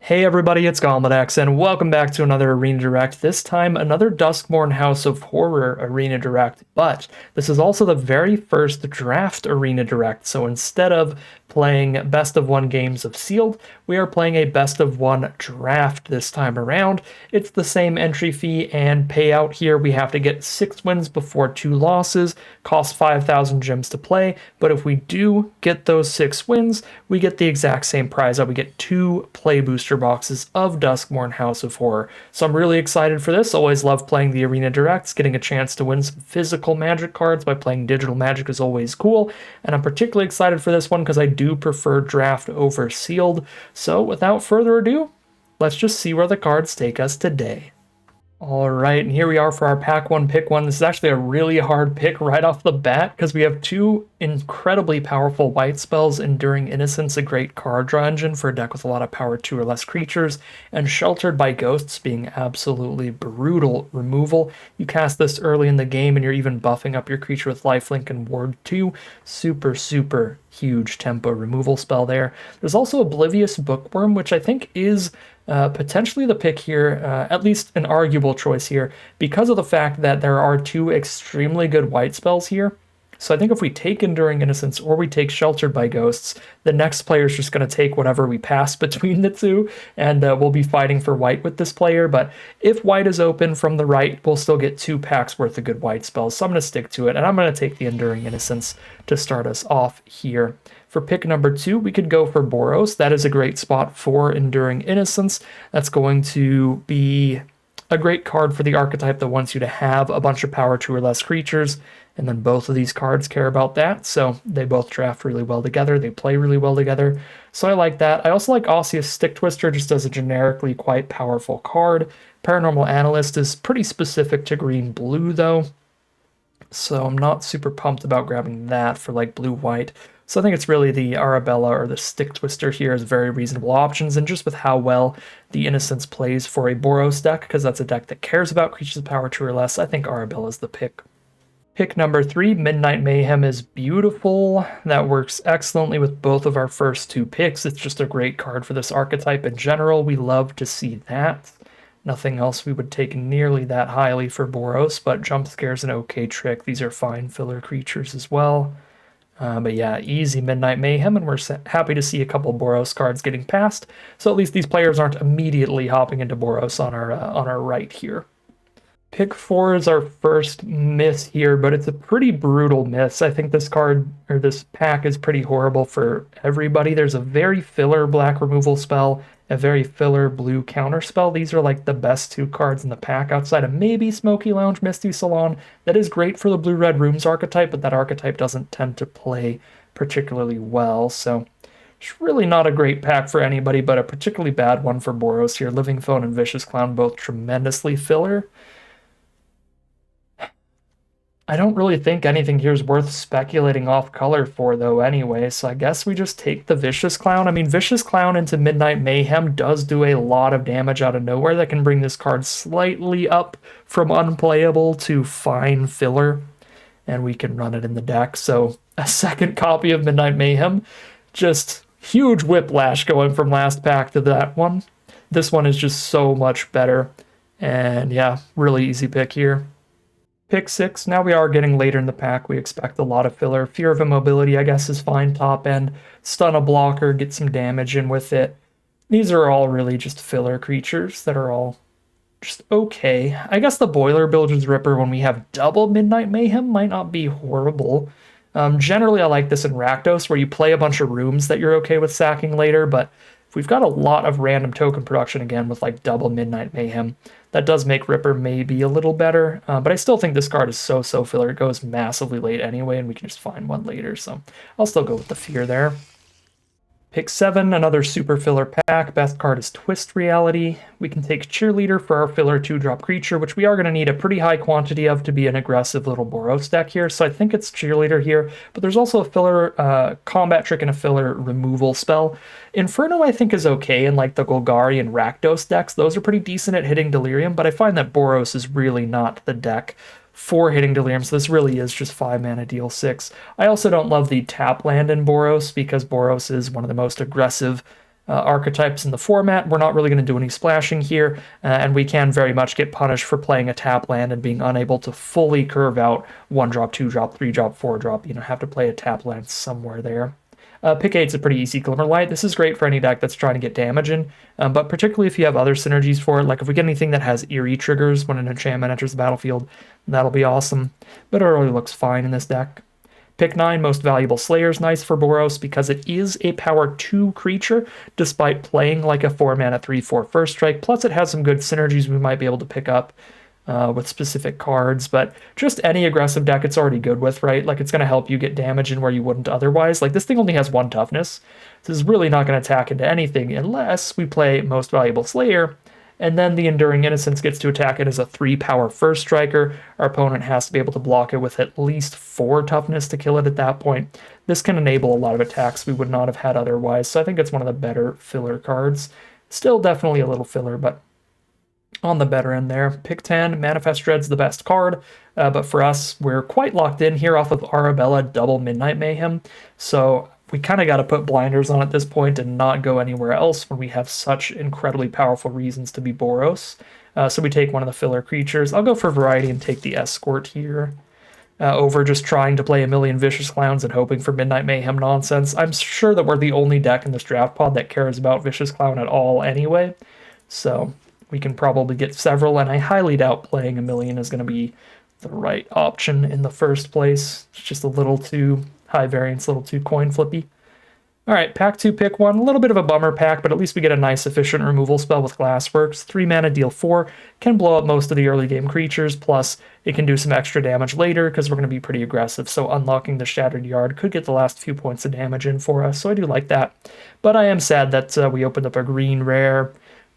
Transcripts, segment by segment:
Hey everybody, it's GoblinX, and welcome back to another Arena Direct. This time, another Duskmourn House of Horror Arena Direct, but this is also the very first Draft Arena Direct, so instead of playing best of one games of Sealed, we are playing a best of one draft this time around. It's the same entry fee and payout here. We have to get 6 wins before 2 losses, costs 5,000 gems to play, but if we do get those 6 wins, we get the exact same prize out. We get 2 play booster boxes of Duskmourn House of Horror. So I'm really excited for this. Always love playing the Arena Directs. Getting a chance to win some physical Magic cards by playing digital Magic is always cool, and I'm particularly excited for this one because I do prefer draft over sealed. So without further ado, let's just see where the cards take us today. All right, and here we are for our pack one, pick one. This is actually a really hard pick right off the bat because we have 2 incredibly powerful white spells, Enduring Innocence, a great card draw engine for a deck with a lot of power 2 or less creatures, and Sheltered by Ghosts being absolutely brutal removal. You cast this early in the game and you're even buffing up your creature with lifelink and ward 2. Super huge tempo removal spell there. There's also Oblivious Bookworm, which I think is potentially the pick here, at least an arguable choice here, because of the fact that there are 2 extremely good white spells here. So I think if we take Enduring Innocence or we take Sheltered by Ghosts, the next player is just going to take whatever we pass between the 2, and we'll be fighting for white with this player. But if white is open from the right, we'll still get 2 packs worth of good white spells. So I'm going to stick to it, and I'm going to take the Enduring Innocence to start us off here. For pick number 2, we could go for Boros. That is a great spot for Enduring Innocence. That's going to be a great card for the archetype that wants you to have a bunch of power 2 or less creatures, and then both of these cards care about that, so they both draft really well together, they play really well together, so I like that. I also like Osseous Stick Twister just as a generically quite powerful card. Paranormal Analyst is pretty specific to green-blue though, so I'm not super pumped about grabbing that for like blue-white. So I think it's really the Arabella or the Stick Twister here is very reasonable options, and just with how well the Innocence plays for a Boros deck, because that's a deck that cares about creatures of power 2 or less, I think Arabella is the pick. Pick number 3, Midnight Mayhem, is beautiful. That works excellently with both of our first 2 picks. It's just a great card for this archetype in general. We love to see that. Nothing else we would take nearly that highly for Boros, but Jump Scare's an okay trick. These are fine filler creatures as well. But yeah, easy Midnight Mayhem, and we're happy to see a couple Boros cards getting passed, so at least these players aren't immediately hopping into Boros on our right here. Pick 4 is our first miss here, but it's a pretty brutal miss. I think this card, or this pack, is pretty horrible for everybody. There's a very filler black removal spell, a very filler blue counter spell. These are like the best 2 cards in the pack outside of maybe Smoky Lounge, Misty Salon. That is great for the blue-red rooms archetype, but that archetype doesn't tend to play particularly well, so it's really not a great pack for anybody, but a particularly bad one for Boros here. Living Phone and Vicious Clown both tremendously filler. I don't really think anything here is worth speculating off color for, though, anyway, so I guess we just take the Vicious Clown. I mean, Vicious Clown into Midnight Mayhem does do a lot of damage out of nowhere that can bring this card slightly up from unplayable to fine filler, and we can run it in the deck. So a second copy of Midnight Mayhem, just huge whiplash going from last pack to that one. This one is just so much better, and yeah, really easy pick here. Pick 6, now we are getting later in the pack. We expect a lot of filler. Fear of Immobility, I guess, is fine top end. Stun a blocker, get some damage in with it. These are all really just filler creatures that are all just okay. I guess the Boiler Bilge's Ripper, when we have double Midnight Mayhem, might not be horrible. Generally, I like this in Rakdos, where you play a bunch of rooms that you're okay with sacking later, but if we've got a lot of random token production again with like double Midnight Mayhem, that does make Ripper maybe a little better, but I still think this card is so filler. It goes massively late anyway, and we can just find one later, so I'll still go with the Fear there. Pick 7, another super filler pack. Best card is Twist Reality. We can take Cheerleader for our filler 2-drop creature, which we are going to need a pretty high quantity of to be an aggressive little Boros deck here, so I think it's Cheerleader here, but there's also a filler combat trick and a filler removal spell. Inferno I think is okay in like the Golgari and Rakdos decks. Those are pretty decent at hitting Delirium, but I find that Boros is really not the deck for hitting Delirium, so this really is just 5 mana deal 6. I also don't love the tap land in Boros, because Boros is one of the most aggressive archetypes in the format. We're not really going to do any splashing here, and we can very much get punished for playing a tap land and being unable to fully curve out 1-drop, 2-drop, 3-drop, 4-drop. You know, have to play a tap land somewhere there. Pick 8's a pretty easy Glimmerlight. This is great for any deck that's trying to get damage in, but particularly if you have other synergies for it, like if we get anything that has eerie triggers when an enchantment enters the battlefield, that'll be awesome. But it really looks fine in this deck. Pick 9, Most Valuable Slayer is nice for Boros because it is a power 2 creature, despite playing like a 4-mana 3/4 first strike, plus it has some good synergies we might be able to pick up with specific cards, but just any aggressive deck it's already good with, right? Like, it's going to help you get damage in where you wouldn't otherwise. Like, this thing only has 1 toughness. This is really not going to attack into anything unless we play Most Valuable Slayer, and then the Enduring Innocence gets to attack it as a 3-power first striker. Our opponent has to be able to block it with at least 4 toughness to kill it at that point. This can enable a lot of attacks we would not have had otherwise, so I think it's one of the better filler cards. Still definitely a little filler, but on the better end there. Pick 10, Manifest Dread's the best card, but for us, we're quite locked in here off of Arabella double Midnight Mayhem, so we kind of got to put blinders on at this point and not go anywhere else when we have such incredibly powerful reasons to be Boros. So we take one of the filler creatures. I'll go for variety and take the Escort here. Over just trying to play a million Vicious Clowns and hoping for Midnight Mayhem nonsense. I'm sure that we're the only deck in this draft pod that cares about Vicious Clown at all anyway, so we can probably get several, and I highly doubt playing a million is going to be the right option in the first place. It's just a little too high variance, a little too coin flippy. All right, pack 2, pick 1. A little bit of a bummer pack, but at least we get a nice efficient removal spell with Glassworks. 3 mana, deal 4, can blow up most of the early game creatures, plus it can do some extra damage later because we're going to be pretty aggressive, so unlocking the Shattered Yard could get the last few points of damage in for us, so I do like that. But I am sad that we opened up a green rare,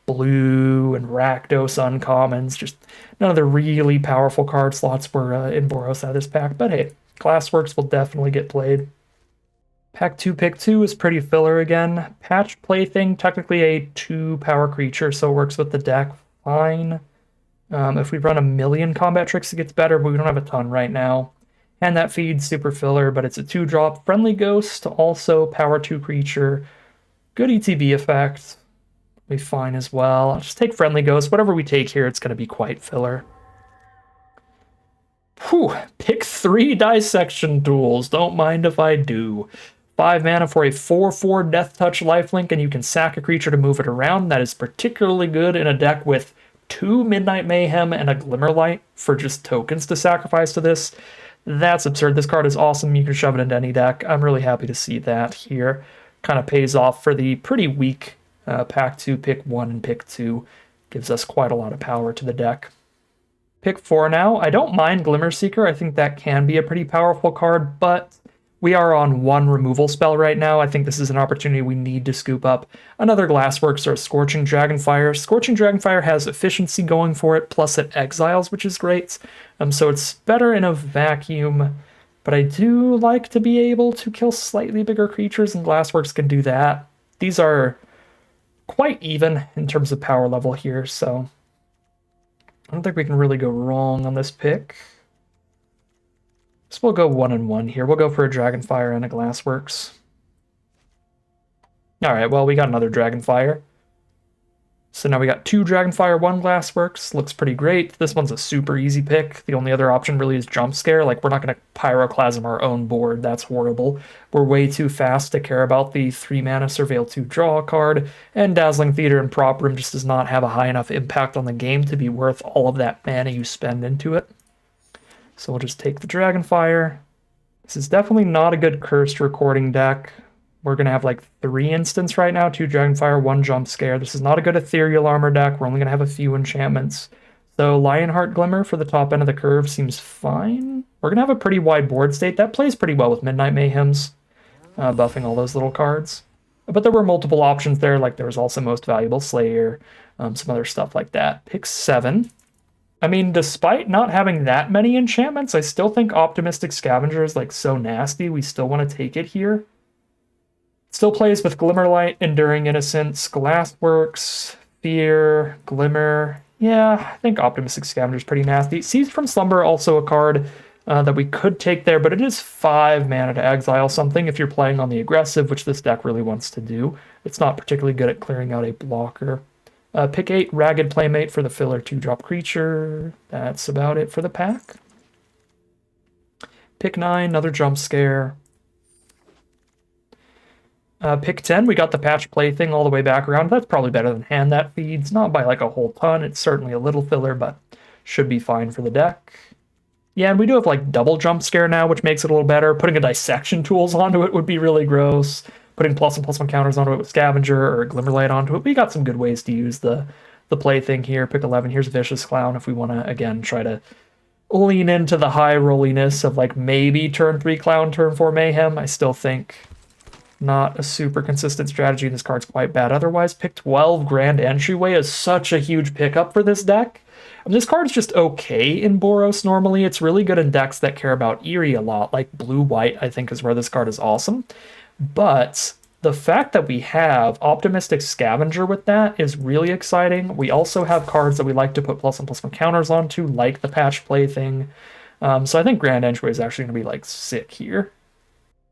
blue, and Rakdos uncommons. Just none of the really powerful card slots were in Boros out of this pack, but hey, Glassworks will definitely get played. Pack 2, pick 2 is pretty filler again. Patch Plaything, technically a 2-power creature, so it works with the deck fine. If we run a million combat tricks, it gets better, but we don't have a ton right now. And that feeds super filler, but it's a 2-drop. Friendly Ghost, also power 2 creature. Good ETB effect. Be fine as well. I'll just take Friendly Ghost. Whatever we take here, it's going to be quite filler. Whew. Pick 3 Dissection Tools. Don't mind if I do. 5 mana for a 4/4 Death Touch lifelink, and you can sack a creature to move it around. That is particularly good in a deck with 2 Midnight Mayhem and a Glimmerlight for just tokens to sacrifice to this. That's absurd. This card is awesome. You can shove it into any deck. I'm really happy to see that here. Kind of pays off for the pretty weak pack 2, pick 1, and pick 2. Gives us quite a lot of power to the deck. Pick 4 now. I don't mind Glimmerseeker. I think that can be a pretty powerful card, but we are on 1 removal spell right now. I think this is an opportunity we need to scoop up another Glassworks or a Scorching Dragonfire. Scorching Dragonfire has efficiency going for it, plus it exiles, which is great. So it's better in a vacuum, but I do like to be able to kill slightly bigger creatures, and Glassworks can do that. These are quite even in terms of power level here, so I don't think we can really go wrong on this pick. So we'll go 1 and 1 here. We'll go for a Dragonfire and a Glassworks. Alright, well, we got another Dragonfire. So now we got 2 Dragonfire, 1 Glassworks. Looks pretty great. This one's a super easy pick. The only other option really is Jump Scare. Like, we're not going to Pyroclasm our own board. That's horrible. We're way too fast to care about the 3 mana Surveil 2 draw card, and Dazzling Theater and Prop Room just does not have a high enough impact on the game to be worth all of that mana you spend into it. So we'll just take the Dragonfire. This is definitely not a good Cursed Recording deck. We're going to have like 3 instants right now, 2 Dragonfire, 1 Jump Scare. This is not a good Ethereal Armor deck. We're only going to have a few enchantments. So Lionheart Glimmer for the top end of the curve seems fine. We're going to have a pretty wide board state. That plays pretty well with Midnight Mayhems, buffing all those little cards. But there were multiple options there, like there was also Most Valuable Slayer, some other stuff like that. Pick 7. I mean, despite not having that many enchantments, I still think Optimistic Scavenger is like so nasty. We still want to take it here. Still plays with Glimmerlight, Enduring Innocence, Glassworks, Fear, Glimmer. Yeah, I think Optimistic Scavenger is pretty nasty. Seized from Slumber, also a card that we could take there, but it is 5 mana to exile something if you're playing on the aggressive, which this deck really wants to do. It's not particularly good at clearing out a blocker. Pick 8, Ragged Playmate for the filler 2-drop creature. That's about it for the pack. Pick 9, another jump scare. Pick 10, we got the Patch Plaything all the way back around. That's probably better than Hand That Feeds. Not by like a whole ton. It's certainly a little filler, but should be fine for the deck. Yeah, and we do have like double jump scare now, which makes it a little better. Putting a dissection tools onto it would be really gross. Putting +1/+1 counters onto it with Scavenger or a Glimmerlight onto it. We got some good ways to use the plaything here. Pick 11, here's Vicious Clown if we want to, again, try to lean into the high rolliness of like maybe turn 3 Clown, turn 4 Mayhem. I still think not a super consistent strategy. This card's quite bad. Otherwise, pick 12, Grand Entryway is such a huge pickup for this deck. I mean, this card's just okay in Boros normally. It's really good in decks that care about Eerie a lot, like blue-white, I think is where this card is awesome. But the fact that we have Optimistic Scavenger with that is really exciting. We also have cards that we like to put +1/+1 counters onto, like the Patch Plaything. So I think Grand Entryway is actually going to be like sick here.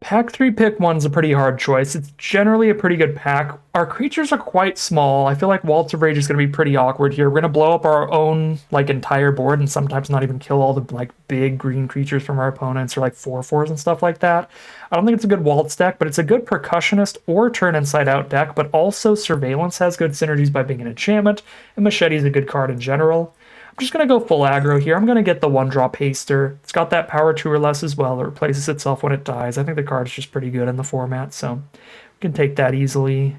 Pack 3, pick 1's a pretty hard choice. It's generally a pretty good pack. Our creatures are quite small. I feel like Waltz of Rage is going to be pretty awkward here. We're going to blow up our own like entire board and sometimes not even kill all the like big green creatures from our opponents or like 4/4s and stuff like that. I don't think it's a good Waltz deck, but it's a good Percussionist or Turn Inside Out deck, but also Surveillance has good synergies by being an enchantment, and Machete is a good card in general. I'm just going to go full aggro here. I'm going to get the 1-drop Haster. It's got that power 2 or less as well. It replaces itself when it dies. I think the card's just pretty good in the format, so we can take that easily.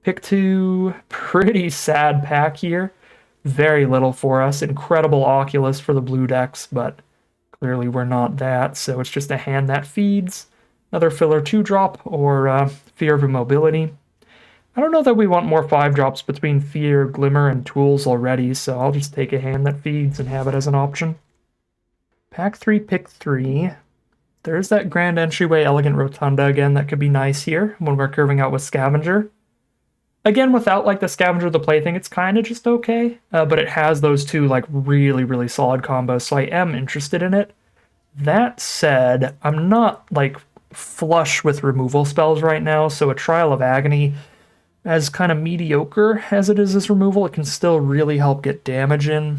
Pick 2, pretty sad pack here. Very little for us. Incredible Oculus for the blue decks, but clearly we're not that, so it's just a Hand That Feeds. Another filler 2-drop or Fear of Immobility. I don't know that we want more 5-drops between Fear, Glimmer, and Tools already, so I'll just take a Hand That Feeds and have it as an option. Pack 3, pick 3. There's that Grand Entryway Elegant Rotunda again. That could be nice here when we're curving out with Scavenger. Again, without like the Scavenger the Plaything, it's kind of just okay, but it has those two like really, really solid combos, so I am interested in it. That said, I'm not like flush with removal spells right now, so a Trial of Agony, as kind of mediocre as it is as removal, it can still really help get damage in.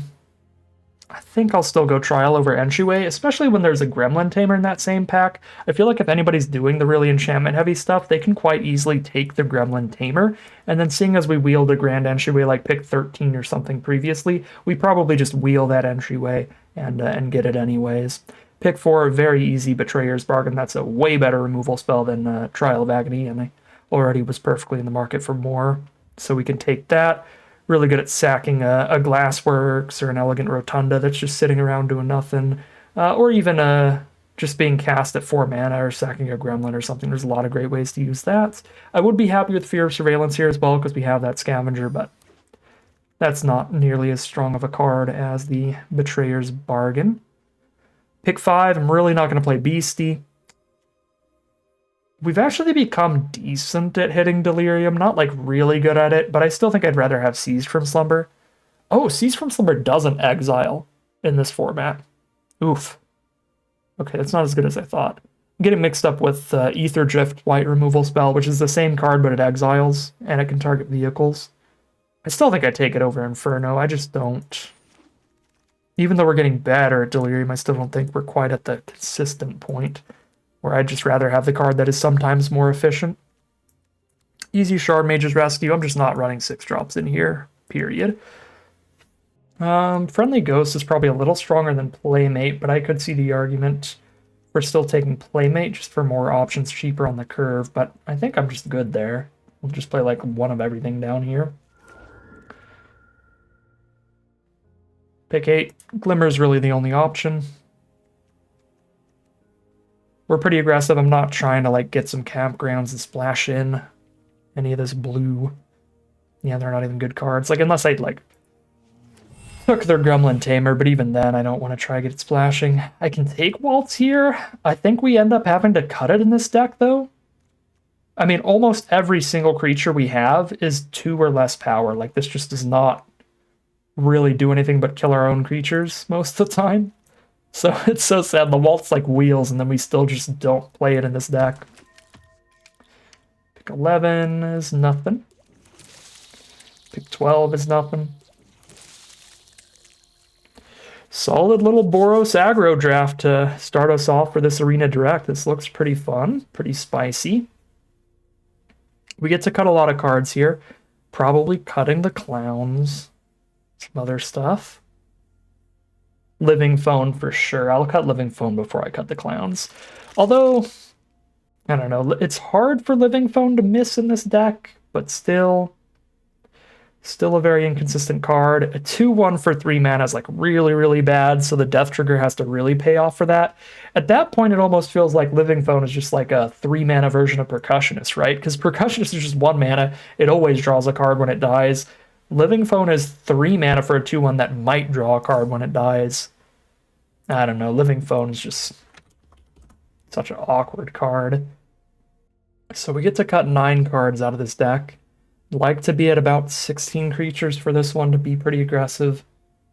I think I'll still go Trial over Entryway, especially when there's a Gremlin Tamer in that same pack. I feel like if anybody's doing the really enchantment-heavy stuff, they can quite easily take the Gremlin Tamer, and then seeing as we wheeled a Grand Entryway like pick 13 or something previously, we probably just wheel that Entryway and get it anyways. Pick 4, very easy Betrayer's Bargain. That's a way better removal spell than Trial of Agony, and I already was perfectly in the market for more, so we can take that. Really good at sacking a Glassworks or an Elegant Rotunda that's just sitting around doing nothing, or even just being cast at 4 mana or sacking a Gremlin or something. There's a lot of great ways to use that. I would be happy with Fear of Surveillance here as well because we have that Scavenger, but that's not nearly as strong of a card as the Betrayer's Bargain. Pick 5, I'm really not going to play Beastie. We've actually become decent at hitting Delirium, not like really good at it, but I still think I'd rather have Seized from Slumber. Oh, Seized from Slumber doesn't exile in this format. Oof. Okay, that's not as good as I thought. I'm getting mixed up with Ether Drift White Removal Spell, which is the same card, but it exiles, and it can target vehicles. I still think I'd take it over Inferno, I just don't. Even though we're getting better at Delirium, I still don't think we're quite at the consistent point where I'd just rather have the card that is sometimes more efficient. Easy Shard Mage's Rescue. I'm just not running 6-drops in here, period. Friendly Ghost is probably a little stronger than Playmate, but I could see the argument for still taking Playmate just for more options cheaper on the curve, but I think I'm just good there. We'll just play like one of everything down here. Pick 8. Glimmer's really the only option. We're pretty aggressive. I'm not trying to like get some campgrounds and splash in any of this blue. Yeah, they're not even good cards. Like unless I'd like took their Gremlin Tamer, but even then I don't want to try to get it splashing. I can take Waltz here. I think we end up having to cut it in this deck though. I mean, almost every single creature we have is 2 or less power. Like this just does not really do anything but kill our own creatures most of the time. So it's so sad. The Walt's like wheels, and then we still just don't play it in this deck. Pick 11 is nothing. Pick 12 is nothing. Solid little Boros aggro draft to start us off for this Arena Direct. This looks pretty fun, pretty spicy. We get to cut a lot of cards here. Probably cutting the clowns. Some other stuff. Living Phone for sure. I'll cut Living Phone before I cut the clowns. Although, I don't know. It's hard for Living Phone to miss in this deck, but still a very inconsistent card. A 2/1 for 3 mana is like really, really bad, so the death trigger has to really pay off for that. At that point, it almost feels like Living Phone is just like a 3 mana version of Percussionist, right? Because Percussionist is just 1 mana. It always draws a card when it dies. Living Phone is 3 mana for a 2/1 that might draw a card when it dies. I don't know. Living Phone is just such an awkward card. So we get to cut 9 cards out of this deck. Like to be at about 16 creatures for this one to be pretty aggressive.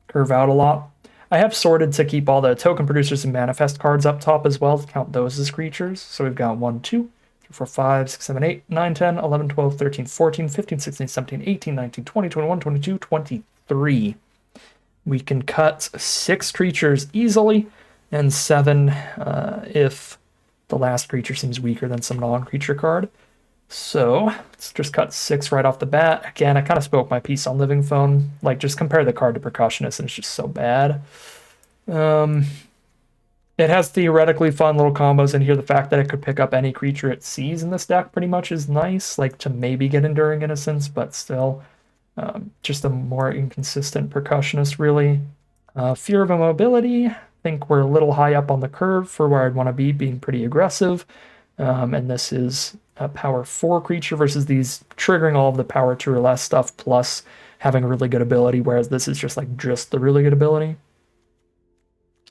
Curve out a lot. I have sorted to keep all the token producers and manifest cards up top as well to count those as creatures. So we've got 1, 2, 3, 4, 5, 6, 7, 8, 9, 10, 11, 12, 13, 14, 15, 16, 17, 18, 19, 20, 21, 22, 23. We can cut 6 creatures easily and 7 if the last creature seems weaker than some non-creature card. So let's just cut 6 right off the bat. Again, I kind of spoke my piece on Living Phone. Like, just compare the card to Percussionist, and it's just so bad. It has theoretically fun little combos in here. The fact that it could pick up any creature it sees in this deck pretty much is nice. Like, to maybe get Enduring Innocence, but still just a more inconsistent Percussionist, really. Fear of Immobility. I think we're a little high up on the curve for where I'd want to be, being pretty aggressive. And this is a power 4 creature versus these triggering all of the power 2 or less stuff plus having a really good ability, whereas this is just the really good ability.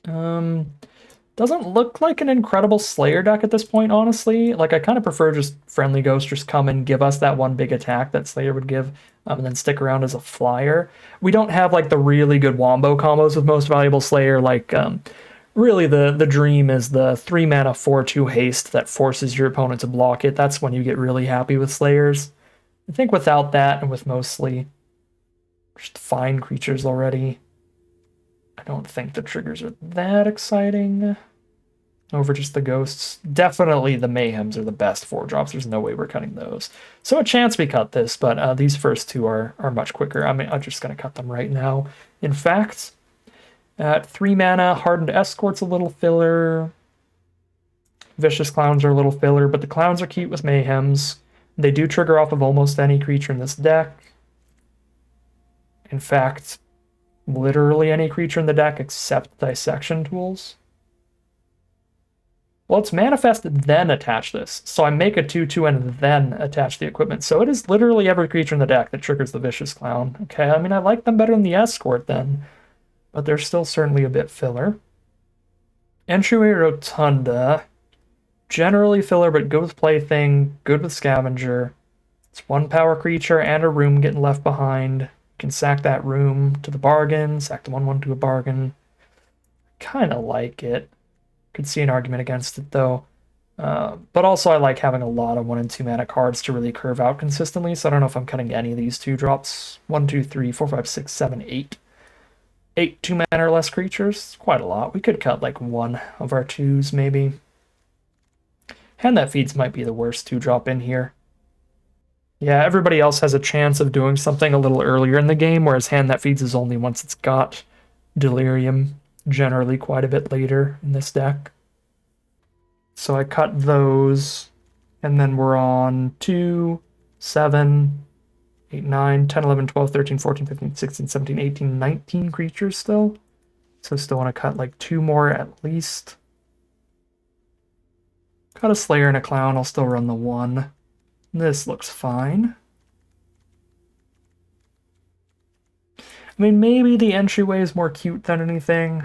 Doesn't look like an incredible Slayer deck at this point, honestly. Like, I kind of prefer just Friendly Ghost just come and give us that one big attack that Slayer would give, and then stick around as a flyer. We don't have like the really good Wombo combos with Most Valuable Slayer, like really, the dream is the 3 mana 4/2 haste that forces your opponent to block it. That's when you get really happy with Slayers. I think without that and with mostly just fine creatures already, I don't think the triggers are that exciting over just the ghosts. Definitely the Mayhems are the best 4-drops. There's no way we're cutting those. So a chance we cut this, but these first 2 are much quicker. I mean, I'm just going to cut them right now. In fact, at 3 mana, Hardened Escort's a little filler. Vicious Clowns are a little filler, but the Clowns are cute with Mayhems. They do trigger off of almost any creature in this deck. In fact, literally any creature in the deck except Dissection Tools. Well, it's Manifest, then attach this. So I make a 2/2 and then attach the equipment. So it is literally every creature in the deck that triggers the Vicious Clown. Okay, I mean, I like them better than the Escort then, but they're still certainly a bit filler. Entryway Rotunda, generally filler, but good with Plaything, good with Scavenger. It's 1 power creature and a room getting left behind. You can sack that room to the bargain, sack the 1/1 to a bargain. Kind of like it. Could see an argument against it, though. But also I like having a lot of 1 and 2 mana cards to really curve out consistently, so I don't know if I'm cutting any of these 2-drops. 1, 2, 3, 4, 5, 6, 7, 8. 8 2 mana or less creatures. Quite a lot. We could cut like 1 of our 2s, maybe. Hand That Feeds might be the worst 2-drop in here. Yeah, everybody else has a chance of doing something a little earlier in the game, whereas Hand That Feeds is only once it's got Delirium, generally quite a bit later in this deck. So I cut those, and then we're on 2, 7, 8, 9, 10, 11, 12, 13, 14, 15, 16, 17, 18, 19 creatures still. So still want to cut like 2 more at least. Cut a Slayer and a Clown, I'll still run the 1. This looks fine. I mean, maybe the entryway is more cute than anything.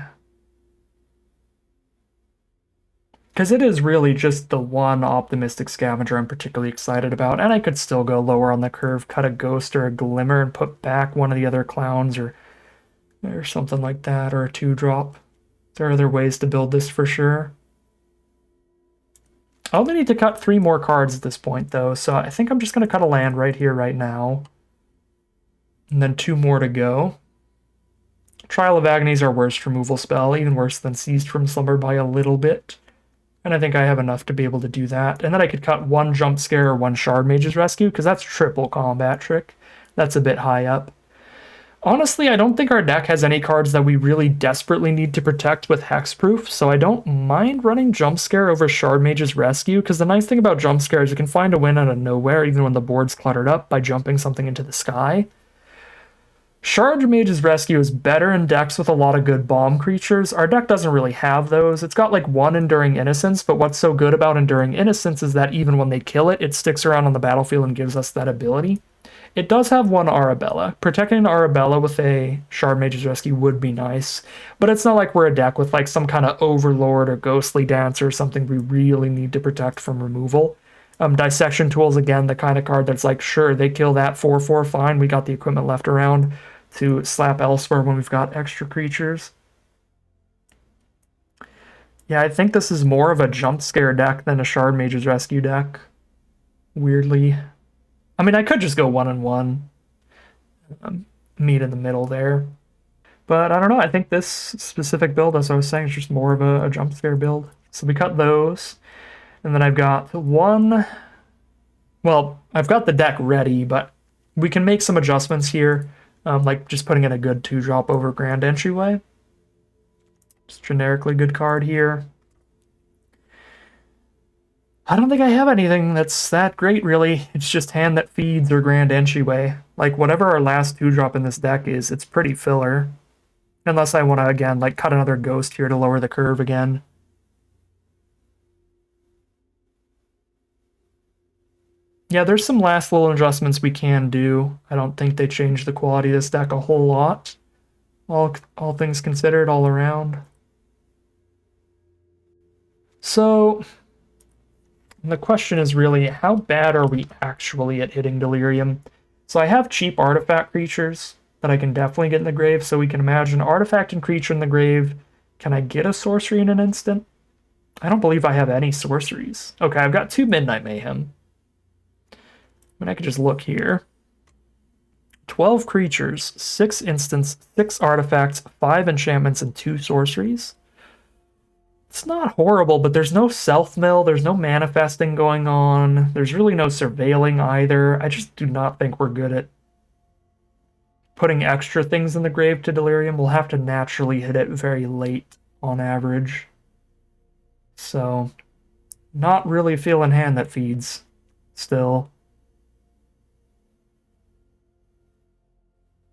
Because it is really just the one optimistic Scavenger I'm particularly excited about, and I could still go lower on the curve, cut a Ghost or a Glimmer and put back one of the other Clowns or something like that, or a 2-drop. There are other ways to build this for sure. I only need to cut 3 more cards at this point, though, so I think I'm just going to cut a land right here, right now. And then 2 more to go. Trial of Agony is our worst removal spell, even worse than Seized from Slumber by a little bit. And I think I have enough to be able to do that. And then I could cut 1 Jump Scare or 1 Shard Mage's Rescue, because that's triple combat trick. That's a bit high up. Honestly, I don't think our deck has any cards that we really desperately need to protect with Hexproof, so I don't mind running Jump Scare over Shard Mage's Rescue, because the nice thing about Jump Scare is you can find a win out of nowhere, even when the board's cluttered up, by jumping something into the sky. Shard Mage's Rescue is better in decks with a lot of good bomb creatures. Our deck doesn't really have those. It's got like 1 Enduring Innocence, but what's so good about Enduring Innocence is that even when they kill it, it sticks around on the battlefield and gives us that ability. It does have 1 Arabella. Protecting an Arabella with a Shard Mage's Rescue would be nice, but it's not like we're a deck with like some kind of Overlord or Ghostly Dancer or something we really need to protect from removal. Dissection Tool's again the kind of card that's like, sure, they kill that 4/4, fine, we got the equipment left around to slap elsewhere when we've got extra creatures. Yeah, I think this is more of a Jump Scare deck than a Shard Mage's Rescue deck. Weirdly. I mean, I could just go 1-1. Meet in the middle there. But I don't know, I think this specific build, as I was saying, is just more of a Jump Scare build. So we cut those. And then I've got 1... Well, I've got the deck ready, but we can make some adjustments here. Like just putting in a good 2-drop over Grand Entryway. Just generically good card here. I don't think I have anything that's that great, really. It's just Hand That Feeds or Grand Entryway. Like, whatever our last 2-drop in this deck is, it's pretty filler. Unless I want to, again, like, cut another Ghost here to lower the curve again. Yeah, there's some last little adjustments we can do. I don't think they change the quality of this deck a whole lot. All things considered, all around. So... the question is really, how bad are we actually at hitting Delirium? So I have cheap artifact creatures that I can definitely get in the grave, so we can imagine artifact and creature in the grave. Can I get a sorcery in an instant? I don't believe I have any sorceries. Okay, I've got 2 Midnight Mayhem. I mean, I could just look here. 12 creatures, 6 instants, 6 artifacts, 5 enchantments, and 2 sorceries. It's not horrible, but there's no self-mill, there's no manifesting going on, there's really no surveilling either. I just do not think we're good at putting extra things in the grave to Delirium. We'll have to naturally hit it very late on average. So, not really feeling Hand That Feeds still.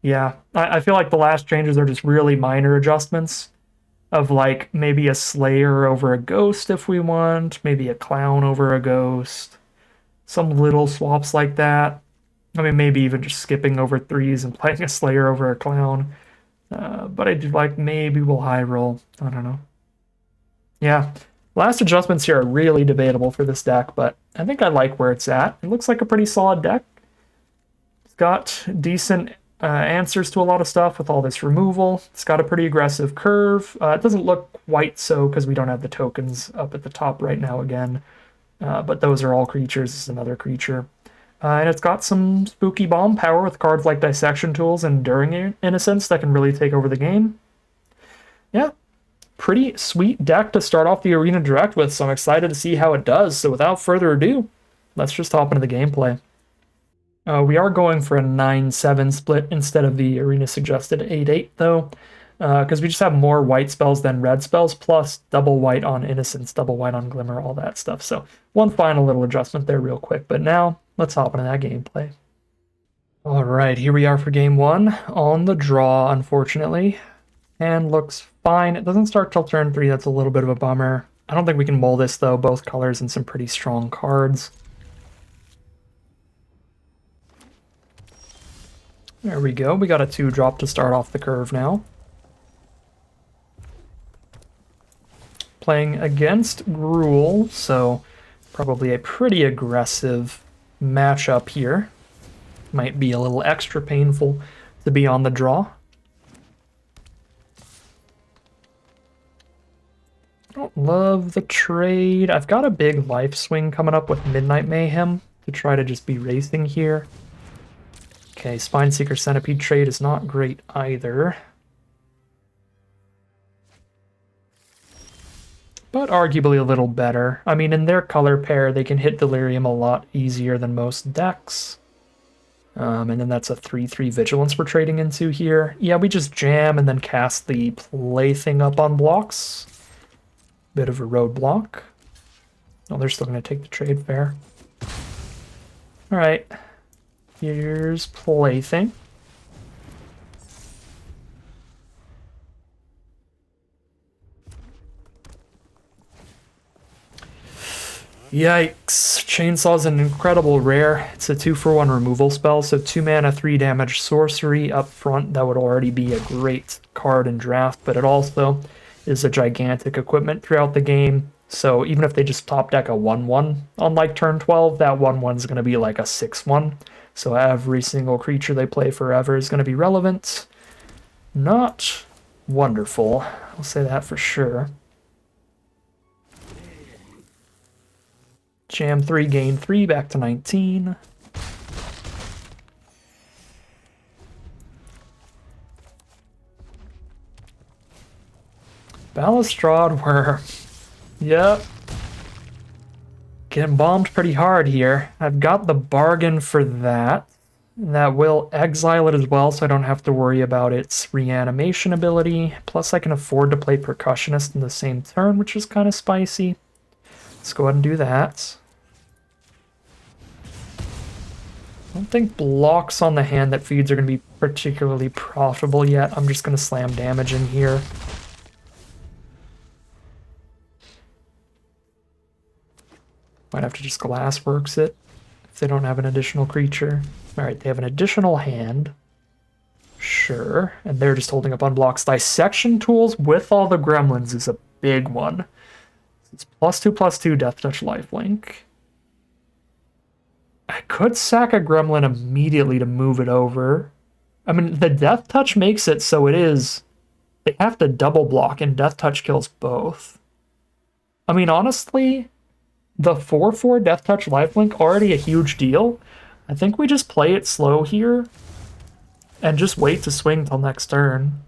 Yeah, I feel like the last changes are just really minor adjustments. Of like maybe a Slayer over a Ghost if we want, maybe a Clown over a Ghost, some little swaps like that. I mean, maybe even just skipping over 3s and playing a Slayer over a Clown. But I do like maybe we'll high roll. I don't know. Yeah, last adjustments here are really debatable for this deck, but I think I like where it's at. It looks like a pretty solid deck. It's got decent answers to a lot of stuff with all this removal. It's got a pretty aggressive curve. It doesn't look quite so because we don't have the tokens up at the top right now again. But those are all creatures. This is another creature. And it's got some spooky bomb power with cards like Dissection Tools and Enduring Innocence that can really take over the game. Yeah, pretty sweet deck to start off the Arena Direct with, so I'm excited to see how it does. So without further ado, let's just hop into the gameplay. We are going for a 9-7 split instead of the Arena suggested 8-8 though, because we just have more white spells than red spells, plus double white on Innocence, double white on Glimmer, all that stuff. So one final little adjustment there real quick, but now let's hop into that gameplay. All right, here we are for game 1 on the draw, unfortunately. Hand looks fine. It doesn't start till turn 3. That's a little bit of a bummer. I don't think we can mull this though, both colors and some pretty strong cards. There we go. We got a 2-drop to start off the curve now. Playing against Gruul, so probably a pretty aggressive matchup here. Might be a little extra painful to be on the draw. Don't love the trade. I've got a big life swing coming up with Midnight Mayhem to try to just be racing here. Okay, Spineseeker Centipede trade is not great either. But arguably a little better. I mean, in their color pair, they can hit Delirium a lot easier than most decks. And then that's a 3/3 Vigilance we're trading into here. Yeah, we just jam and then cast the Plaything up on blocks. Bit of a roadblock. Oh, they're still going to take the trade, fair. Alright. Here's Plaything. Yikes. Chainsaw's an incredible rare. It's a 2-for-1 removal spell, so 2 mana, 3 damage sorcery up front. That would already be a great card in draft, but it also is a gigantic equipment throughout the game. So even if they just top deck a 1/1 on like turn 12, that 1/1 is going to be like a 6/1. So every single creature they play forever is going to be relevant. Not wonderful. I'll say that for sure. Jam 3, gain 3, back to 19. Balustrade Worm. Yep. Getting bombed pretty hard here. I've got the bargain for that. That will exile it as well, so I don't have to worry about its reanimation ability. Plus I can afford to play Percussionist in the same turn, which is kind of spicy. Let's go ahead and do that. I don't think blocks on the hand that feeds are going to be particularly profitable yet. I'm just going to slam damage in here. Might have to just Glassworks it if they don't have an additional creature. Alright, they have an additional hand. Sure. And they're just holding up unblocks. Dissection Tools with all the gremlins is a big one. It's +2/+2 Death Touch Lifelink. I could sack a gremlin immediately to move it over. I mean, the Death Touch makes it so it is... They have to double block, and Death Touch kills both. I mean, honestly, the 4/4 Death Touch Lifelink already a huge deal. I think we just play it slow here and just wait to swing till next turn.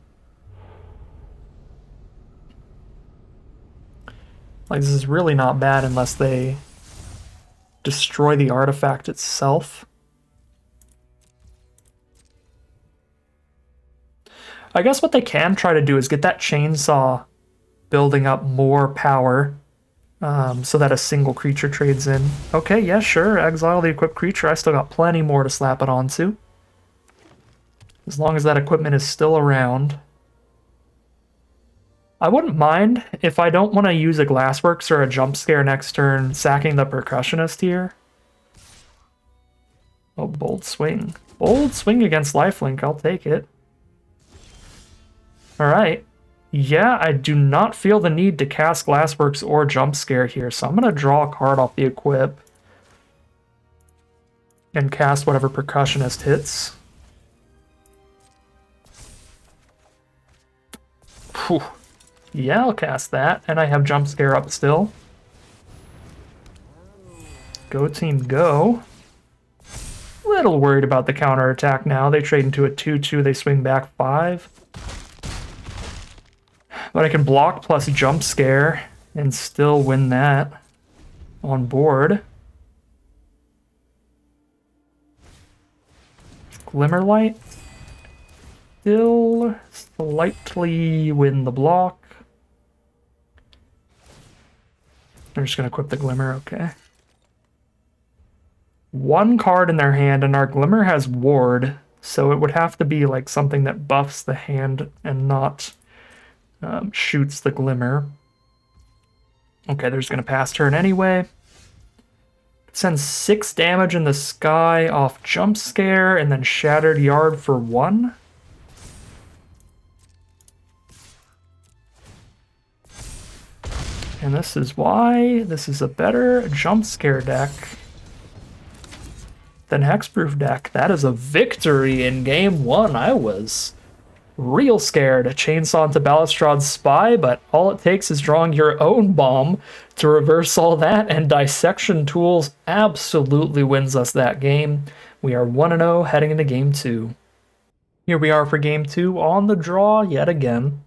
Like, this is really not bad unless they destroy the artifact itself. I guess what they can try to do is get that chainsaw building up more power so that a single creature trades in. Okay, yeah, sure, exile the equipped creature. I still got plenty more to slap it onto. As long as that equipment is still around. I wouldn't mind if I don't want to use a Glassworks or a Jump Scare next turn, sacking the Percussionist here. Oh, Bold Swing. Bold Swing against Lifelink, I'll take it. Alright. Yeah, I do not feel the need to cast Glassworks or Jump Scare here, so I'm going to draw a card off the equip. And cast whatever Percussionist hits. Whew. Yeah, I'll cast that, and I have Jump Scare up still. Go team, go. Little worried about the counterattack now. They trade into a 2/2, they swing back 5. But I can block plus Jump Scare and still win that on board. Glimmerlight. Still slightly win the block. I'm just going to equip the Glimmer, okay. One card in their hand, and our Glimmer has Ward, so it would have to be like something that buffs the hand and not shoots the Glimmer. Okay, they're just going to pass turn anyway. Sends 6 damage in the sky off Jump Scare, and then Shattered Yard for 1. And this is why this is a better Jump Scare deck than Hexproof deck. That is a victory in game 1. I was real scared. Chainsaw into Balustrad's Spy, but all it takes is drawing your own bomb to reverse all that, and Dissection Tools absolutely wins us that game. We are 1-0 heading into game 2. Here we are for game 2 on the draw yet again.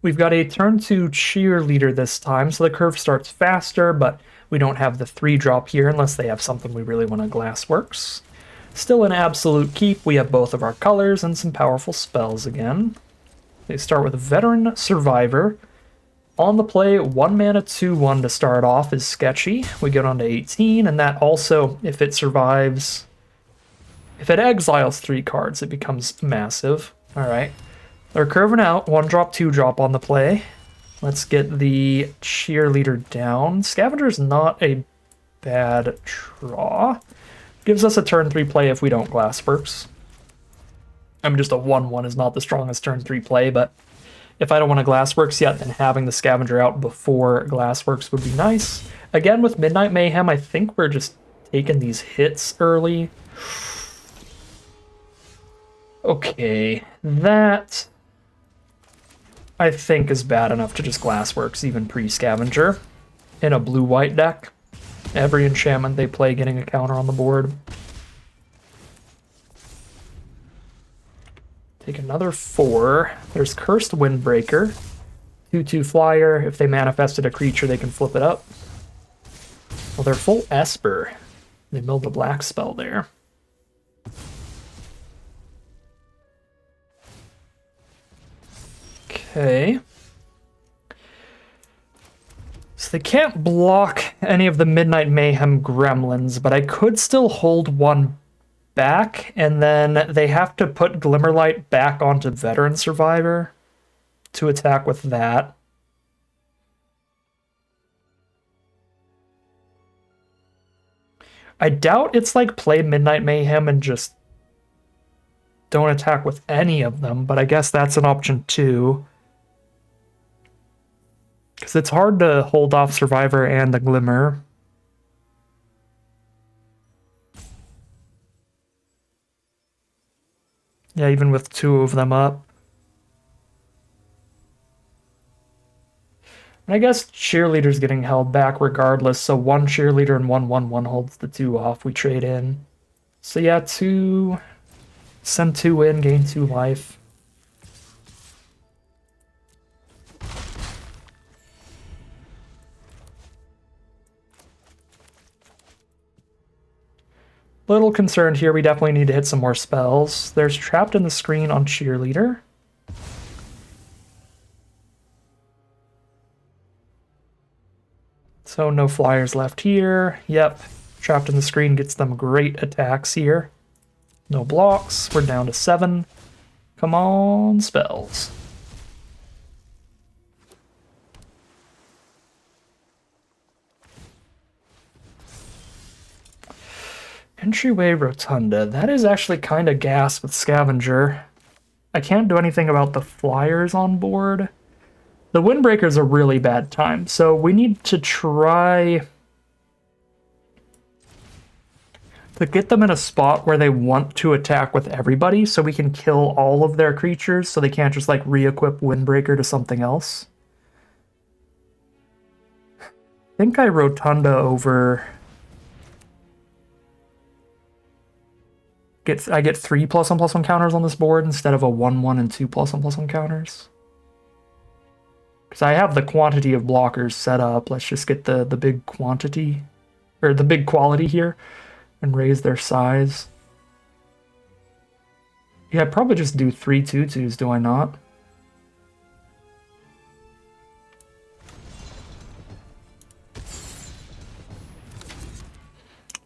We've got a turn 2 Cheerleader this time, so the curve starts faster, but we don't have the 3-drop here unless they have something we really want to Glassworks. Still an absolute keep. We have both of our colors and some powerful spells again. They start with Veteran Survivor. On the play, 1 mana 2/1 to start off is sketchy. We get on to 18, and that also, if it survives... If it exiles 3 cards, it becomes massive. Alright. They're curving out. 1-drop, 2-drop on the play. Let's get the Cheerleader down. Scavenger's not a bad draw. Gives us a turn 3 play if we don't Glassworks. I mean, just a 1/1 is not the strongest turn 3 play, but if I don't want to Glassworks yet, then having the Scavenger out before Glassworks would be nice. Again, with Midnight Mayhem, I think we're just taking these hits early. Okay, that I think is bad enough to just Glassworks even pre-Scavenger. In a blue-white deck, every enchantment they play getting a counter on the board. Take another 4. There's Cursed Windbreaker. 2/2 flyer. If they manifested a creature, they can flip it up. Well, they're full Esper. They milled the black spell there. Okay. So they can't block any of the Midnight Mayhem gremlins, but I could still hold 1 back, and then they have to put Glimmerlight back onto Veteran Survivor to attack with that. I doubt it's like play Midnight Mayhem and just don't attack with any of them, but I guess that's an option too. Because it's hard to hold off Survivor and the Glimmer. Yeah, even with 2 of them up. And I guess Cheerleader's getting held back regardless, so 1 Cheerleader and 1/1/1 holds the 2 off. We trade in. So yeah, 2... Send 2 in, gain 2 life. Little concerned here, we definitely need to hit some more spells. There's Trapped in the Screen on Cheerleader. So no flyers left here. Yep, Trapped in the Screen gets them great attacks here. No blocks, we're down to 7. Come on, spells. Entryway Rotunda. That is actually kind of gas with Scavenger. I can't do anything about the flyers on board. The Windbreaker's a really bad time, so we need to try to get them in a spot where they want to attack with everybody so we can kill all of their creatures so they can't just like re-equip Windbreaker to something else. I think I Rotunda over... I get 3 +1/+1 counters on this board instead of a 1/1 and 2 +1/+1 counters. Because I have the quantity of blockers set up. Let's just get the big quantity, or the big quality here, and raise their size. Yeah, I'd probably just do 3 2/2s, do I not?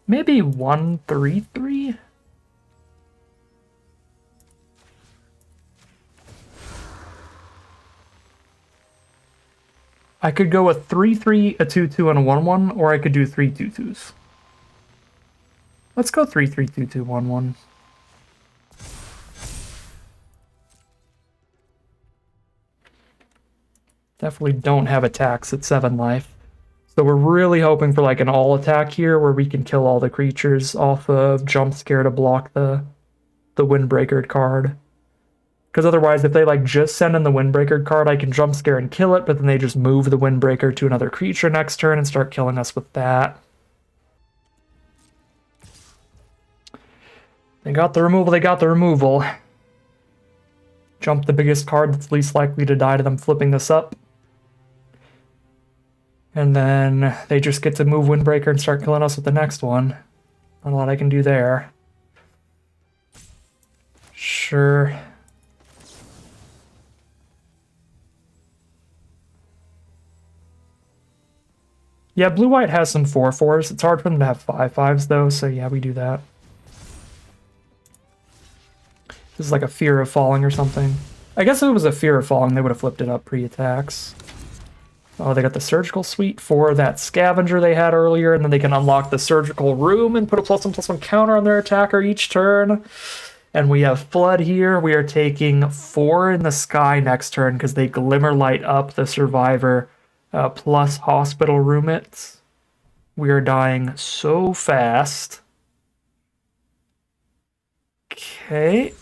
Maybe 1 3/3? I could go a 3/3, a 2/2, and a 1/1, or I could do 3 2/2s. Let's go 3/3, 2/2, 1/1. Definitely don't have attacks at 7 life. So we're really hoping for like an all attack here where we can kill all the creatures off of Jump Scare to block the Windbreaker card. Because otherwise, if they like just send in the Windbreaker card, I can jump scare and kill it, but then they just move the Windbreaker to another creature next turn and start killing us with that. They got the removal, they got the removal. Jump the biggest card that's least likely to die to them flipping this up. And then they just get to move Windbreaker and start killing us with the next one. Not a lot I can do there. Sure. Yeah, blue-white has some 4/4s. It's hard for them to have 5/5s, though, so yeah, we do that. This is like a Fear of Falling or something. I guess if it was a Fear of Falling, they would have flipped it up pre-attacks. Oh, they got the Surgical Suite for that Scavenger they had earlier, and then they can unlock the Surgical Room and put a +1/+1 counter on their attacker each turn. And we have Flood here. We are taking 4 in the sky next turn because they Glimmer Light up the Survivor plus Hospital Room it. We are dying so fast. Okay.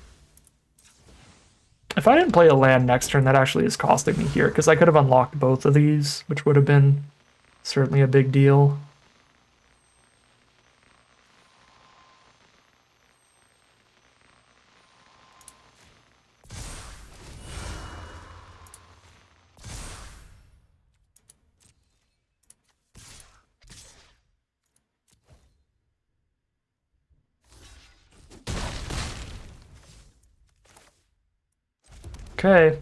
If I didn't play a land next turn, that actually is costing me here, because I could have unlocked both of these, which would have been certainly a big deal. Okay.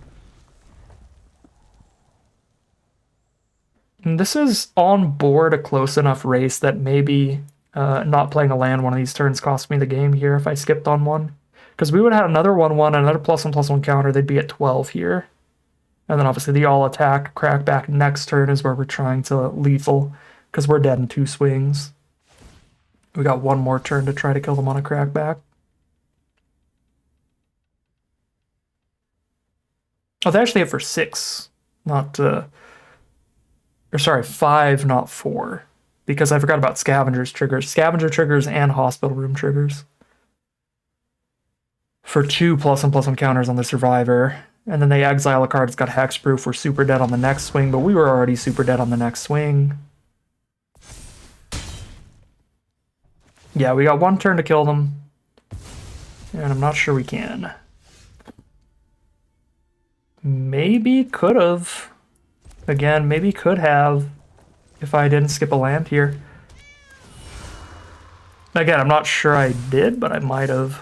And this is on board a close enough race that maybe not playing a land one of these turns cost me the game here if I skipped on one. Because we would have had another 1/1, another +1/+1 counter, they'd be at 12 here. And then obviously the all attack crackback next turn is where we're trying to lethal, because we're dead in 2 swings. We got one more turn to try to kill them on a crackback. Oh, they actually hit for 6, not, or sorry, 5, not 4. Because I forgot about Scavenger's triggers. Scavenger triggers and Hospital Room triggers. For 2 +1/+1 counters on the Survivor. And then they exile a card that's got Hexproof. We're super dead on the next swing, but we were already super dead on the next swing. Yeah, we got one turn to kill them. And I'm not sure we can. Maybe could have. Again, maybe could have if I didn't skip a land here. Again, I'm not sure I did, but I might have.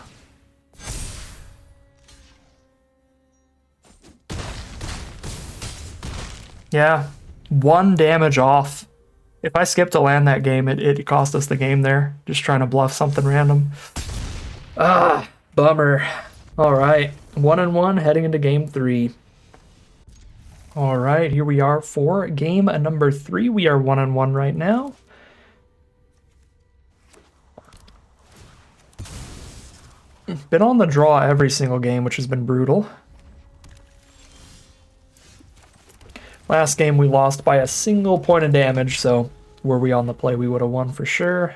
Yeah, 1 damage off. If I skipped a land that game, it cost us the game there. Just trying to bluff something random. Ah, bummer. All right, 1-1 heading into game 3. All right, here we are for game number 3. We are 1-1 right now. Been on the draw every single game, which has been brutal. Last game we lost by a single point of damage, so were we on the play, we would have won for sure.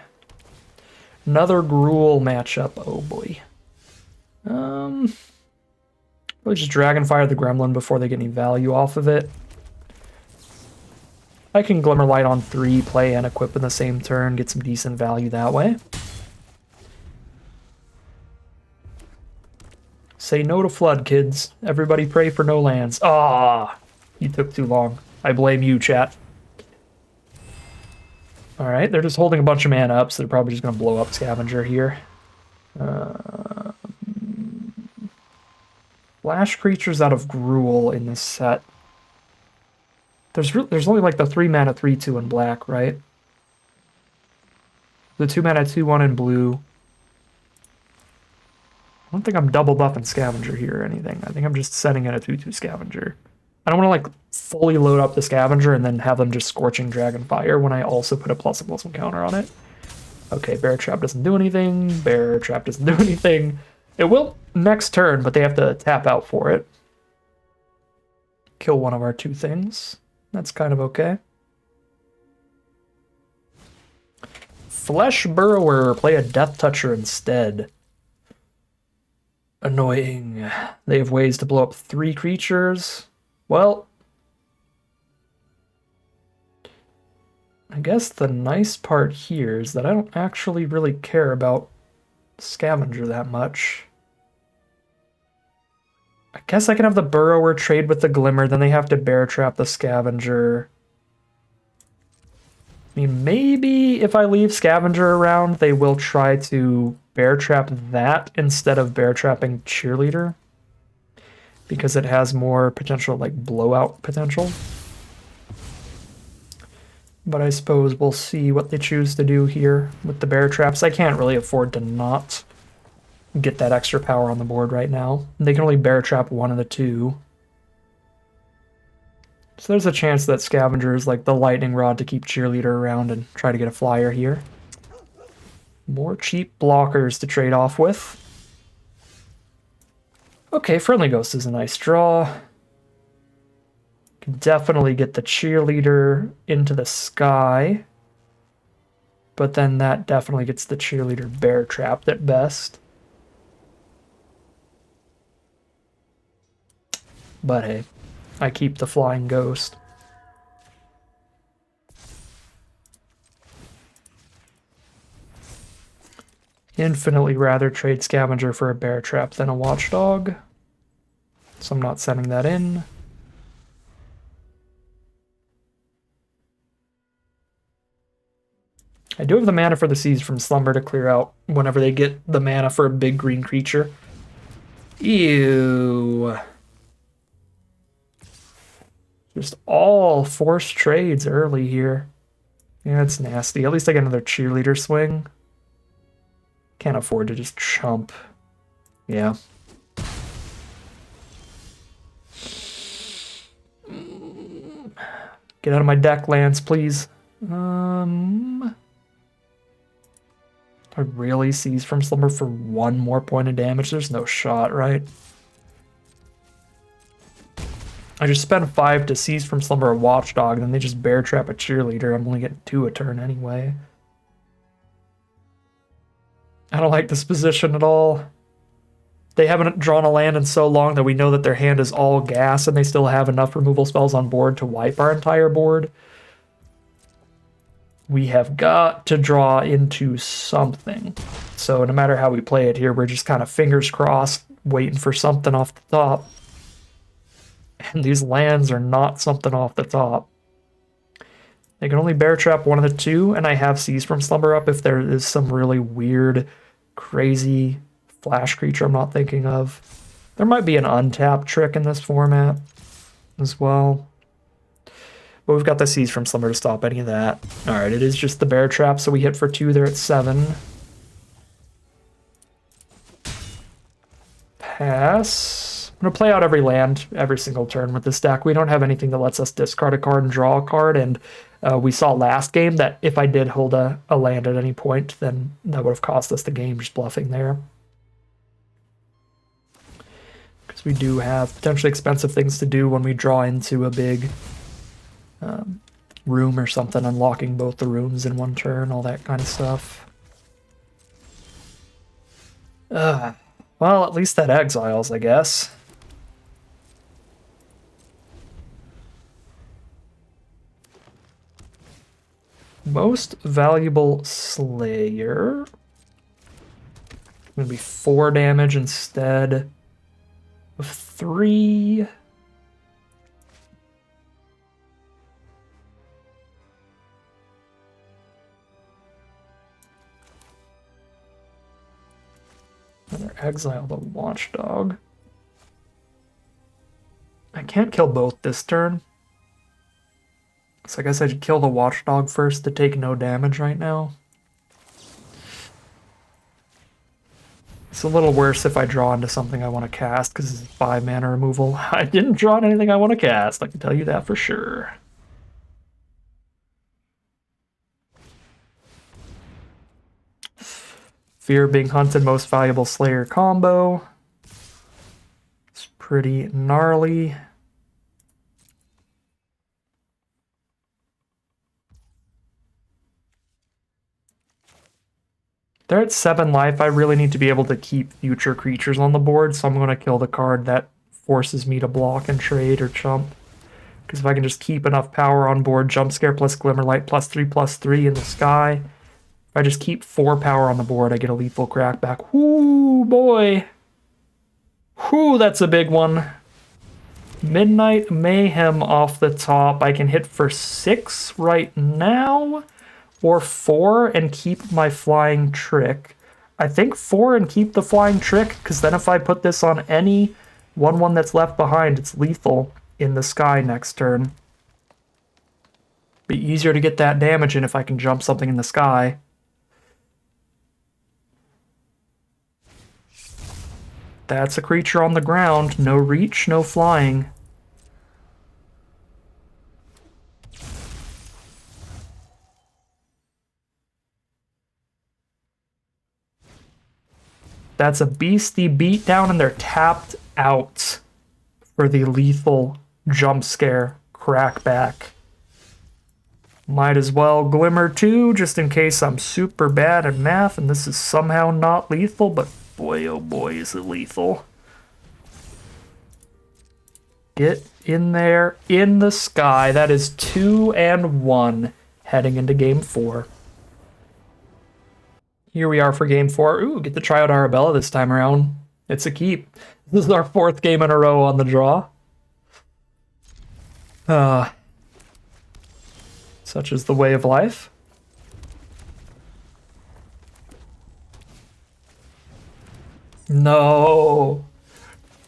Another Gruul matchup. Oh boy. Probably just Dragonfire the Gremlin before they get any value off of it. I can Glimmer Light on 3, play and equip in the same turn, get some decent value that way. Say no to Flood, kids. Everybody pray for no lands. Ah, you took too long. I blame you, chat. Alright, they're just holding a bunch of mana up, so they're probably just going to blow up Scavenger here. Flash creatures out of Gruul in this set. There's only like the 3 mana 3/2 in black, right? The 2 mana 2/1 in blue. I don't think I'm double buffing Scavenger here or anything. I think I'm just setting in a 2/2 Scavenger. I don't want to like fully load up the Scavenger and then have them just Scorching Dragonfire when I also put a +1/+1 counter on it. Okay, Bear Trap doesn't do anything. Bear Trap doesn't do anything. It will next turn, but they have to tap out for it. Kill one of our 2 things. That's kind of okay. Flesh Burrower, play a Death Toucher instead. Annoying. They have ways to blow up 3 creatures. Well, I guess the nice part here is that I don't actually really care about Scavenger that much. I guess I can have the Burrower trade with the Glimmer, then they have to Bear Trap the Scavenger. I mean, maybe if I leave Scavenger around, they will try to Bear Trap that instead of Bear Trapping Cheerleader, because it has more potential, like, blowout potential. But I suppose we'll see what they choose to do here with the Bear Traps. I can't really afford to not get that extra power on the board right now. They can only Bear Trap one of the two. So there's a chance that Scavenger is like the lightning rod to keep Cheerleader around and try to get a flyer here. More cheap blockers to trade off with. Okay, Friendly Ghost is a nice draw. Can definitely get the Cheerleader into the sky. But then that definitely gets the Cheerleader Bear Trapped at best. But hey, I keep the Flying Ghost. Infinitely rather trade Scavenger for a Bear Trap than a Watchdog. So I'm not sending that in. I do have the mana for the Seize from Slumber to clear out whenever they get the mana for a big green creature. Ew. Just all forced trades early here. Yeah, it's nasty. At least I get another Cheerleader swing. Can't afford to just chump. Yeah. Get out of my deck, Lance, please. I really Seize from Slumber for 1 more point of damage? There's no shot, right? I just spent 5 to Seize from Slumber a Watchdog, then they just Bear Trap a Cheerleader. I'm only getting 2 a turn anyway. I don't like this position at all. They haven't drawn a land in so long that we know that their hand is all gas and they still have enough removal spells on board to wipe our entire board. We have got to draw into something. So no matter how we play it here, we're just kind of fingers crossed, waiting for something off the top. And these lands are not something off the top. They can only Bear Trap one of the 2, and I have Seize from Slumber up if there is some really weird, crazy flash creature I'm not thinking of. There might be an untap trick in this format as well. But we've got the Seize from Slumber to stop any of that. Alright, it is just the Bear Trap, so we hit for 2 there at 7. Pass. I'm going to play out every land every single turn with this deck. We don't have anything that lets us discard a card and draw a card, and we saw last game that if I did hold a land at any point, then that would have cost us the game just bluffing there. Because we do have potentially expensive things to do when we draw into a big room or something, unlocking both the rooms in one turn, all that kind of stuff. Well, at least that exiles, I guess. Most valuable Slayer. Gonna be 4 damage instead of 3. Another exile the Watchdog. I can't kill both this turn. So I guess I should kill the Watchdog first to take no damage right now. It's a little worse if I draw into something I want to cast because it's 5 mana removal. I didn't draw anything I want to cast, I can tell you that for sure. Fear of being hunted, most valuable Slayer combo. It's pretty gnarly. They're at 7 life. I really need to be able to keep future creatures on the board, so I'm going to kill the card that forces me to block and trade or chump. Because if I can just keep enough power on board, Jump Scare plus Glimmerlight +3/+3 in the sky. If I just keep 4 power on the board, I get a lethal crackback. Whoo, boy. Whoo, that's a big one. Midnight Mayhem off the top. I can hit for 6 right now, or 4 and keep my Flying Trick. I think 4 and keep the Flying Trick, because then if I put this on any 1/1 that's left behind, it's lethal in the sky next turn. Be easier to get that damage in if I can jump something in the sky. That's a creature on the ground. No reach, no flying. That's a beastie beatdown, and they're tapped out for the lethal jump scare crackback. Might as well Glimmer too, just in case I'm super bad at math and this is somehow not lethal, but boy oh boy is it lethal. Get in there in the sky. That is 2 and 1 heading into game 4. Here we are for game 4. Ooh, get to try out Arabella this time around. It's a keep. This is our 4th game in a row on the draw. Such is the way of life. No.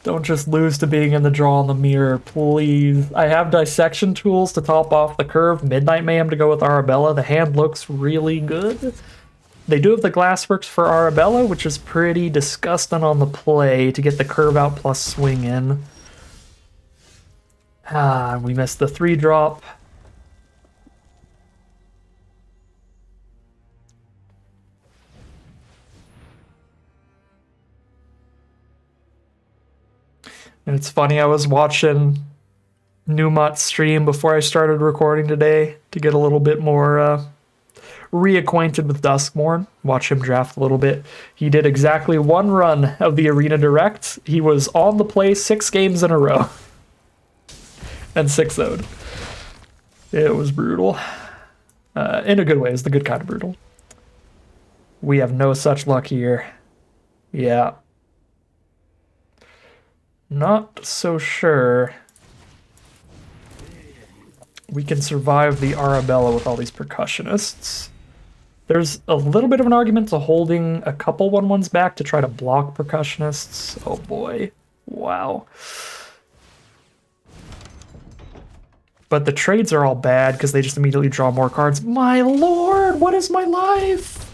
Don't just lose to being in the draw on the mirror, please. I have dissection tools to top off the curve. Midnight Mayhem to go with Arabella. The hand looks really good. They do have the Glassworks for Arabella, which is pretty disgusting on the play to get the curve out plus swing in. We missed the 3-drop. And it's funny, I was watching Newmott's stream before I started recording today to get a little bit more reacquainted with Duskmourn, watch him draft a little bit. He did exactly 1 run of the Arena Direct. He was on the play 6 games in a row. And 6-0'd. It was brutal. In a good way, it's the good kind of brutal. We have no such luck here. Yeah. Not so sure we can survive the Arabella with all these percussionists. There's a little bit of an argument to holding a couple 1/1s back to try to block percussionists. Oh boy. Wow. But the trades are all bad because they just immediately draw more cards. My lord, what is my life?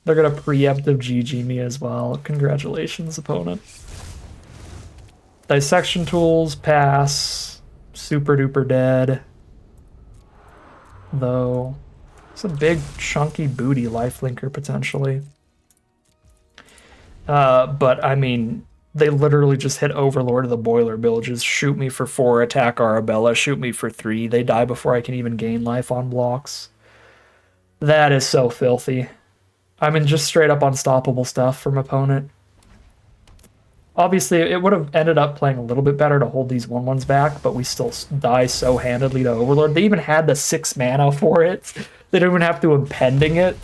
They're gonna preemptive GG me as well. Congratulations, opponent. Dissection tools, pass. Super duper dead. Though, it's a big chunky booty lifelinker potentially. But I mean, they literally just hit Overlord of the Boiler Bilges, shoot me for 4, attack Arabella, shoot me for 3. They die before I can even gain life on blocks. That is so filthy. I mean, just straight up unstoppable stuff from opponent. Obviously, it would have ended up playing a little bit better to hold these 1/1s back, but we still die so handedly to Overlord. They even had the 6 mana for it. They didn't even have to impending it.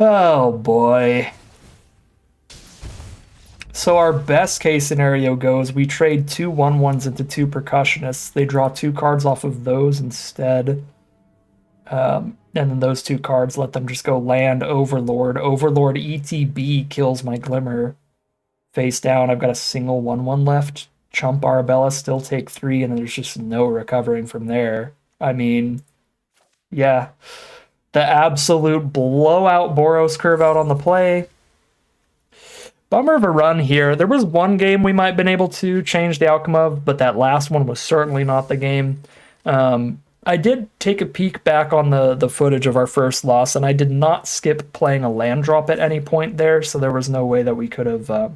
Oh boy. So our best case scenario goes, we trade 2 1/1s into 2 percussionists. They draw 2 cards off of those instead. And then those 2 cards, let them just go land Overlord. Overlord ETB kills my Glimmer. Face down, I've got a single 1/1 left. Chump Arabella, still take 3, and there's just no recovering from there. I mean, yeah. The absolute blowout Boros curve out on the play. Bummer of a run here. There was one game we might have been able to change the outcome of, but that last one was certainly not the game. I did take a peek back on the footage of our first loss, and I did not skip playing a land drop at any point there, so there was no way that we could have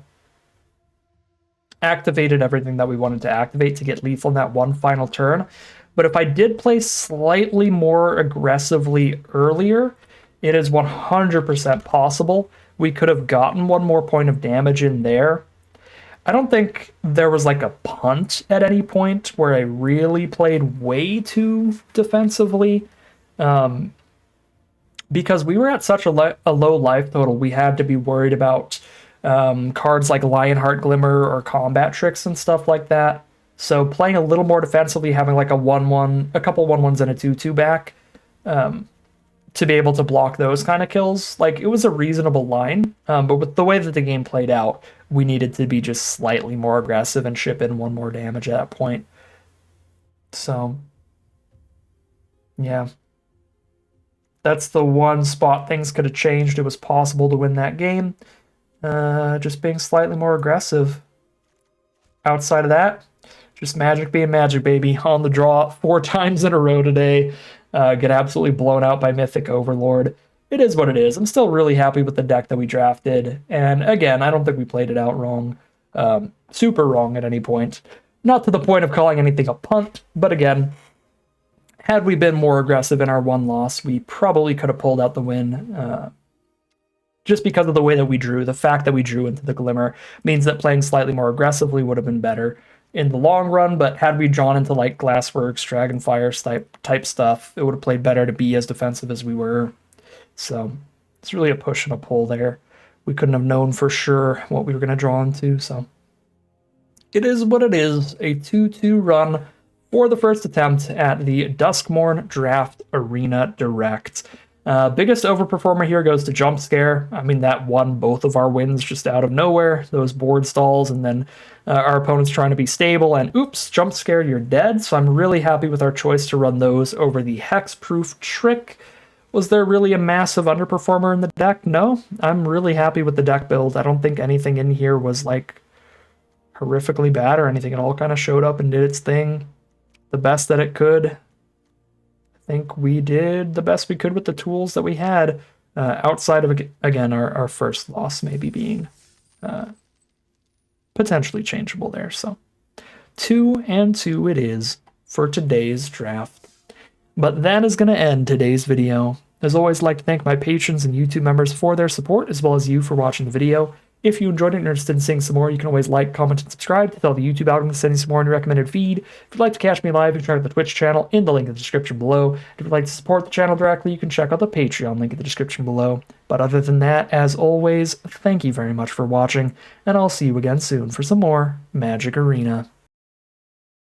activated everything that we wanted to activate to get lethal in that one final turn. But if I did play slightly more aggressively earlier, It is 100% possible we could have gotten one more point of damage in there. I don't think there was like a punt at any point where I really played way too defensively. Because we were at such a low life total, we had to be worried about cards like Lionheart Glimmer or combat tricks and stuff like that. So playing a little more defensively, having like a 1-1, a couple 1-1s and a 2-2 back, to be able to block those kind of kills, like it was a reasonable line. But with the way that the game played out, we needed to be just slightly more aggressive and ship in one more damage at that point. So, yeah. That's the one spot things could have changed. It was possible to win that game. Just being slightly more aggressive. Outside of that, just Magic being Magic, baby. On the draw 4 times in a row today. Get absolutely blown out by Mythic Overlord. It is what it is. I'm still really happy with the deck that we drafted. And again, I don't think we played it out wrong. Super wrong at any point. Not to the point of calling anything a punt, but again, had we been more aggressive in our one loss, we probably could have pulled out the win. Just because of the way that we drew. The fact that we drew into the Glimmer means that playing slightly more aggressively would have been better in the long run, but had we drawn into like Glassworks, Dragonfire type stuff, it would have played better to be as defensive as we were. So it's really a push and a pull there. We couldn't have known for sure what we were going to draw into, so it is what it is. A 2-2 run for the first attempt at the Duskmourn Draft Arena Direct. Biggest overperformer here goes to Jump Scare. I mean, that won both of our wins just out of nowhere. Those board stalls, and then our opponents trying to be stable, and oops, Jump Scare, you're dead. So I'm really happy with our choice to run those over the Hexproof Trick. Was there really a massive underperformer in the deck? No. I'm really happy with the deck build. I don't think anything in here was like horrifically bad or anything. It all kind of showed up and did its thing the best that it could. I think we did the best we could with the tools that we had, outside of, again, our first loss maybe being potentially changeable there. So 2-2 it is for today's draft. But that is going to end today's video. As always, I'd like to thank my patrons and YouTube members for their support, as well as you for watching the video. If you enjoyed it and are interested in seeing some more, you can always like, comment, and subscribe to tell the YouTube algorithm to send you some more in your recommended feed. If you'd like to catch me live, you can check out the Twitch channel in the link in the description below. If you'd like to support the channel directly, you can check out the Patreon link in the description below. But other than that, as always, thank you very much for watching, and I'll see you again soon for some more Magic Arena.